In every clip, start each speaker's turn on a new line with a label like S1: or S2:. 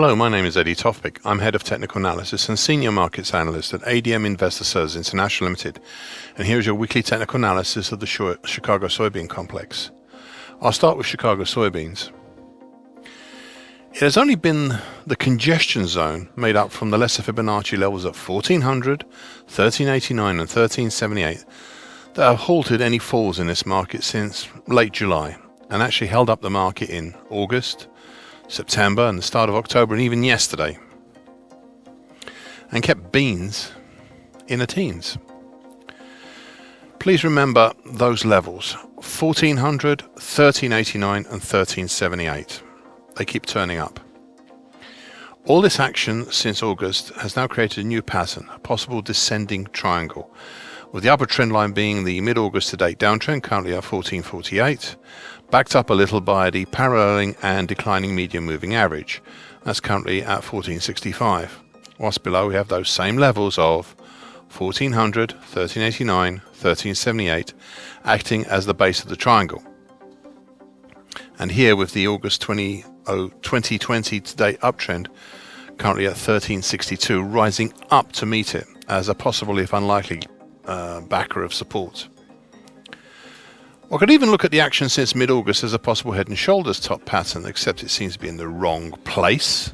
S1: Hello, my name is Eddie Tofpik. I'm Head of Technical Analysis and Senior Markets Analyst at ADM Investor Services International Limited, and here's your weekly technical analysis of the Chicago soybean complex. I'll start with Chicago soybeans. It has only been the congestion zone made up from the lesser Fibonacci levels at 1400, 1389 and 1378 that have halted any falls in this market since late July and actually held up the market in August, September and the start of October and even yesterday, and kept beans in the teens. Please remember those levels: 1400, 1389 and 1378. They keep turning up. All this action since August has now created a new pattern, a possible descending triangle, with the upper trend line being the mid-August to date downtrend, currently at 1448, backed up a little by the paralleling and declining medium moving average. That's currently at 1465. Whilst below we have those same levels of 1400, 1389, 1378 acting as the base of the triangle. And here with the August 2020 to date uptrend currently at 1362, rising up to meet it as a possible, if unlikely, backer of support. I could even look at the action since mid-August as a possible head and shoulders top pattern, except it seems to be in the wrong place.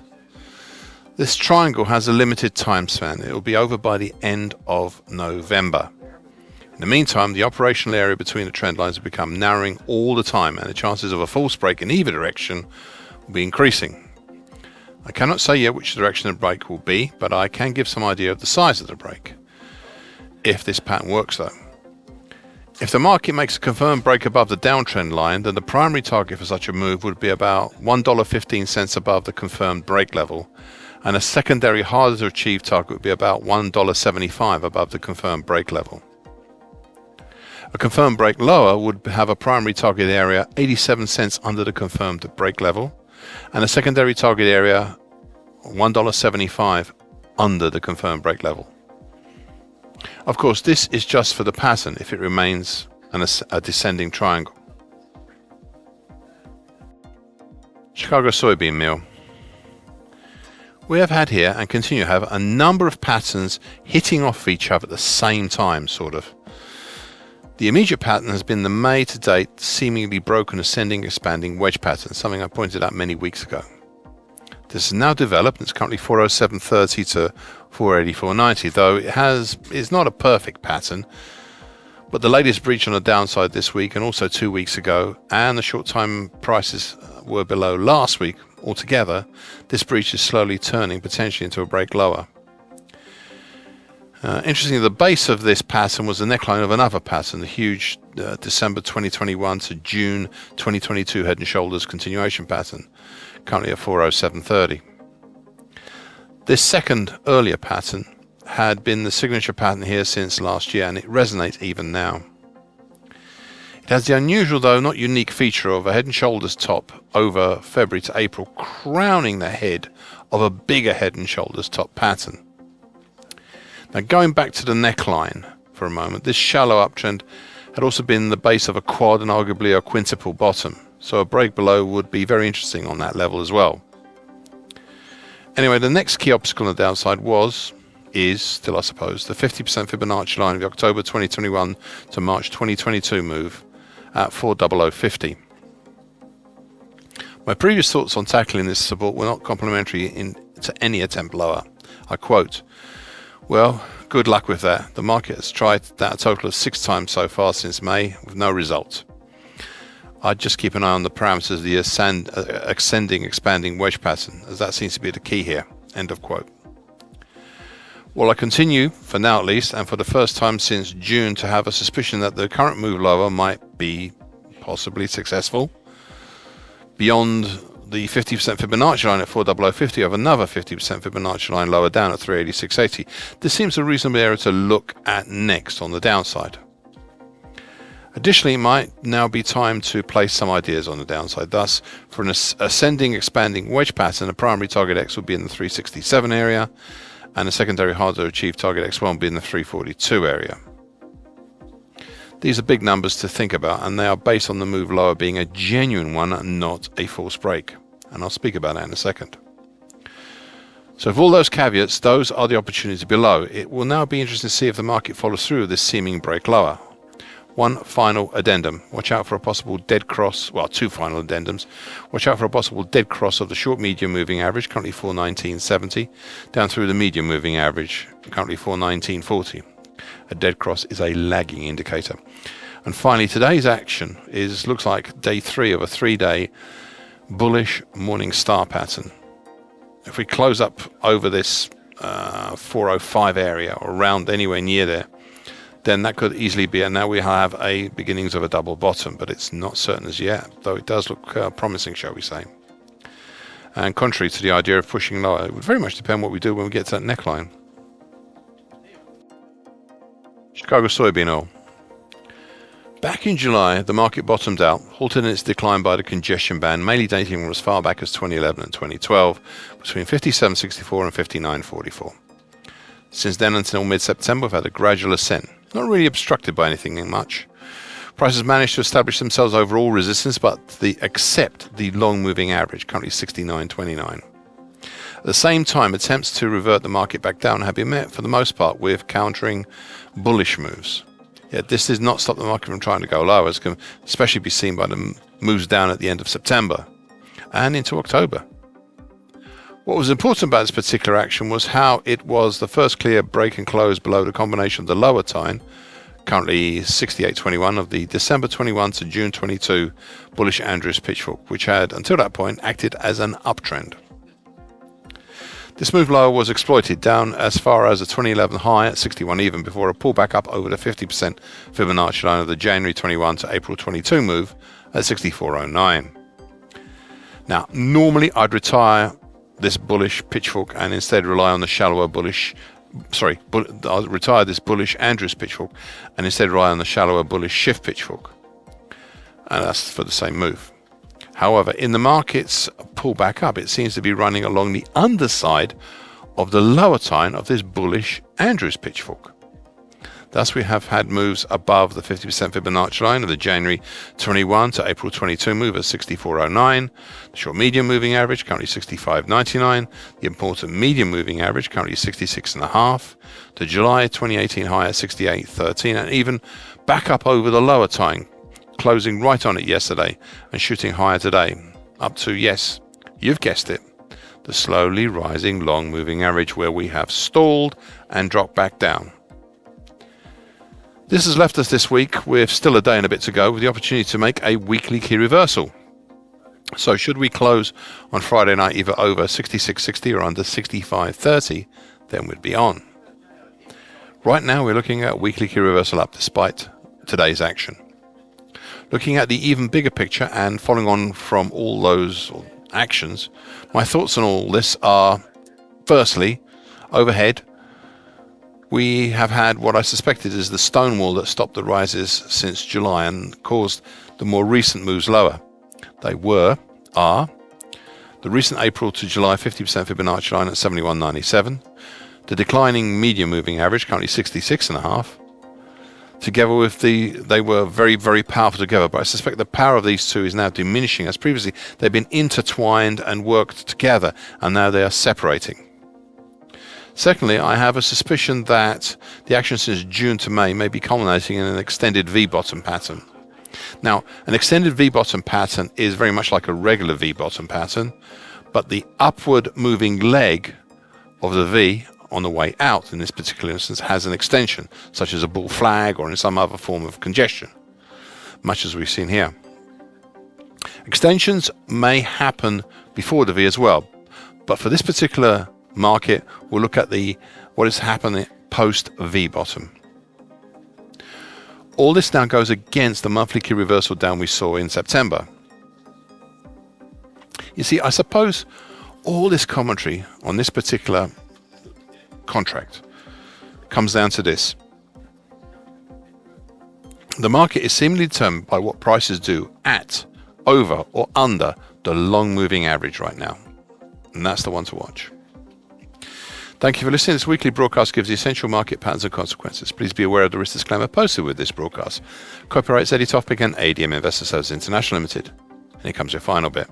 S1: This triangle has a limited time span. It will be over by the end of November. In the meantime, the operational area between the trend lines have become narrowing all the time, and the chances of a false break in either direction will be increasing. I cannot say yet which direction the break will be, but I can give some idea of the size of the break, if this pattern works though. If the market makes a confirmed break above the downtrend line, then the primary target for such a move would be about $1.15 above the confirmed break level, and a secondary harder to achieve target would be about $1.75 above the confirmed break level. A confirmed break lower would have a primary target area 87 cents under the confirmed break level, and a secondary target area $1.75 under the confirmed break level. Of course, this is just for the pattern if it remains a descending triangle. Chicago soybean meal. We have had here and continue to have a number of patterns hitting off each other at the same time, sort of. The immediate pattern has been the May to date seemingly broken ascending expanding wedge pattern, something I pointed out many weeks ago. This has now developed, and it's currently 407.30 to 484.90, though it's not a perfect pattern. But the latest breach on the downside this week and also 2 weeks ago, and the short time prices were below last week altogether, this breach is slowly turning potentially into a break lower. Interestingly, the base of this pattern was the neckline of another pattern, the huge December 2021 to June 2022 head and shoulders continuation pattern, currently at 407.30. This second earlier pattern had been the signature pattern here since last year, and it resonates even now. It has the unusual, though not unique, feature of a head and shoulders top over February to April, crowning the head of a bigger head and shoulders top pattern. Now, going back to the neckline for a moment, this shallow uptrend had also been the base of a quad and arguably a quintuple bottom, so a break below would be very interesting on that level as well. Anyway, the next key obstacle on the downside is still, I suppose, the 50% Fibonacci line of the October 2021 to March 2022 move at 400.50. My previous thoughts on tackling this support were not complimentary to any attempt lower. I quote, "Well, good luck with that. The market has tried that a total of 6 times so far since May with no result. I'd just keep an eye on the parameters of the ascending expanding wedge pattern, as that seems to be the key here." End of quote. Well, I continue, for now at least, and for the first time since June, to have a suspicion that the current move lower might be possibly successful. Beyond the 50% Fibonacci line at 400.50 of another 50% Fibonacci line lower down at 386.80. This seems a reasonable area to look at next on the downside. Additionally, it might now be time to place some ideas on the downside. Thus, for an ascending expanding wedge pattern, a primary target X would be in the 367 area, and a secondary hard to achieve target X1 would be in the 342 area. These are big numbers to think about, and they are based on the move lower being a genuine one, not a false break. And I'll speak about that in a second. So with all those caveats, those are the opportunities below. It will now be interesting to see if the market follows through with this seeming break lower. One final addendum. Watch out for a possible dead cross. Well, two final addendums. Watch out for a possible dead cross of the short medium moving average, currently 419.70, down through the medium moving average, currently 419.40. A dead cross is a lagging indicator. And finally, today's action looks like day 3 of a 3-day bullish morning star pattern. If we close up over this 405 area or around anywhere near there, then that could easily be, and now we have a beginnings of a double bottom, but it's not certain as yet, though it does look promising, shall we say. And contrary to the idea of pushing lower, it would very much depend what we do when we get to that neckline. Chicago soybean oil. Back in July, the market bottomed out, halted in its decline by the congestion band, mainly dating from as far back as 2011 and 2012, between 57.64 and 59.44. Since then until mid-September, we've had a gradual ascent, not really obstructed by anything much. Prices managed to establish themselves over all resistance, but except the long-moving average, currently 69.29. At the same time, attempts to revert the market back down have been met, for the most part, with countering bullish moves. Yet this does not stop the market from trying to go lower, as can especially be seen by the moves down at the end of September and into October. What was important about this particular action was how it was the first clear break and close below the combination of the lower time, currently 68.21, of the December 21 to June 22 bullish Andrews pitchfork, which had until that point acted as an uptrend. This move lower was exploited down as far as a 2011 high at 61 even before a pullback up over the 50% Fibonacci line of the January 21 to April 22 move at 64.09. Now, normally I'd retire this bullish pitchfork and instead rely on the shallower I'll retire this bullish Andrews pitchfork and instead rely on the shallower bullish shift pitchfork. And that's for the same move. However, in the market's pullback up, it seems to be running along the underside of the lower time of this bullish Andrews pitchfork. Thus, we have had moves above the 50% Fibonacci line of the January 21 to April 22 move at 64.09, the short medium moving average currently 65.99, the important medium moving average currently 66.5, the July 2018 high at 68.13, and even back up over the lower time, closing right on it yesterday and shooting higher today, up to, yes, you've guessed it, the slowly rising long moving average, where we have stalled and dropped back down. This has left us this week with still a day and a bit to go, with the opportunity to make a weekly key reversal. So should we close on Friday night either over 66.60 or under 65.30, then we'd be on. Right now we're looking at weekly key reversal up despite today's action. Looking at the even bigger picture and following on from all those actions, my thoughts on all this are, firstly, overhead, we have had what I suspected is the stonewall that stopped the rises since July and caused the more recent moves lower. They are the recent April to July 50% Fibonacci line at 71.97, the declining medium moving average currently 66.5, together with they were very, very powerful together, but I suspect the power of these two is now diminishing, as previously they've been intertwined and worked together, and now they are separating. Secondly, I have a suspicion that the action since June to May may be culminating in an extended V-bottom pattern. Now, an extended V-bottom pattern is very much like a regular V-bottom pattern, but the upward moving leg of the V on the way out, in this particular instance, has an extension, such as a bull flag or in some other form of congestion, much as we've seen here. Extensions may happen before the V as well, but for this particular market, we'll look at what is happening post V bottom. All this now goes against the monthly key reversal down we saw in September. You see, I suppose all this commentary on this particular contract comes down to this. The market is seemingly determined by what prices do at, over or under the long moving average right now, and that's the one to watch. Thank you for listening. This weekly broadcast gives the essential market patterns and consequences. Please be aware of the risk disclaimer posted with this broadcast. Copyrights Eddie Tofpik and ADM Investor Services International Limited. And here comes your final bit.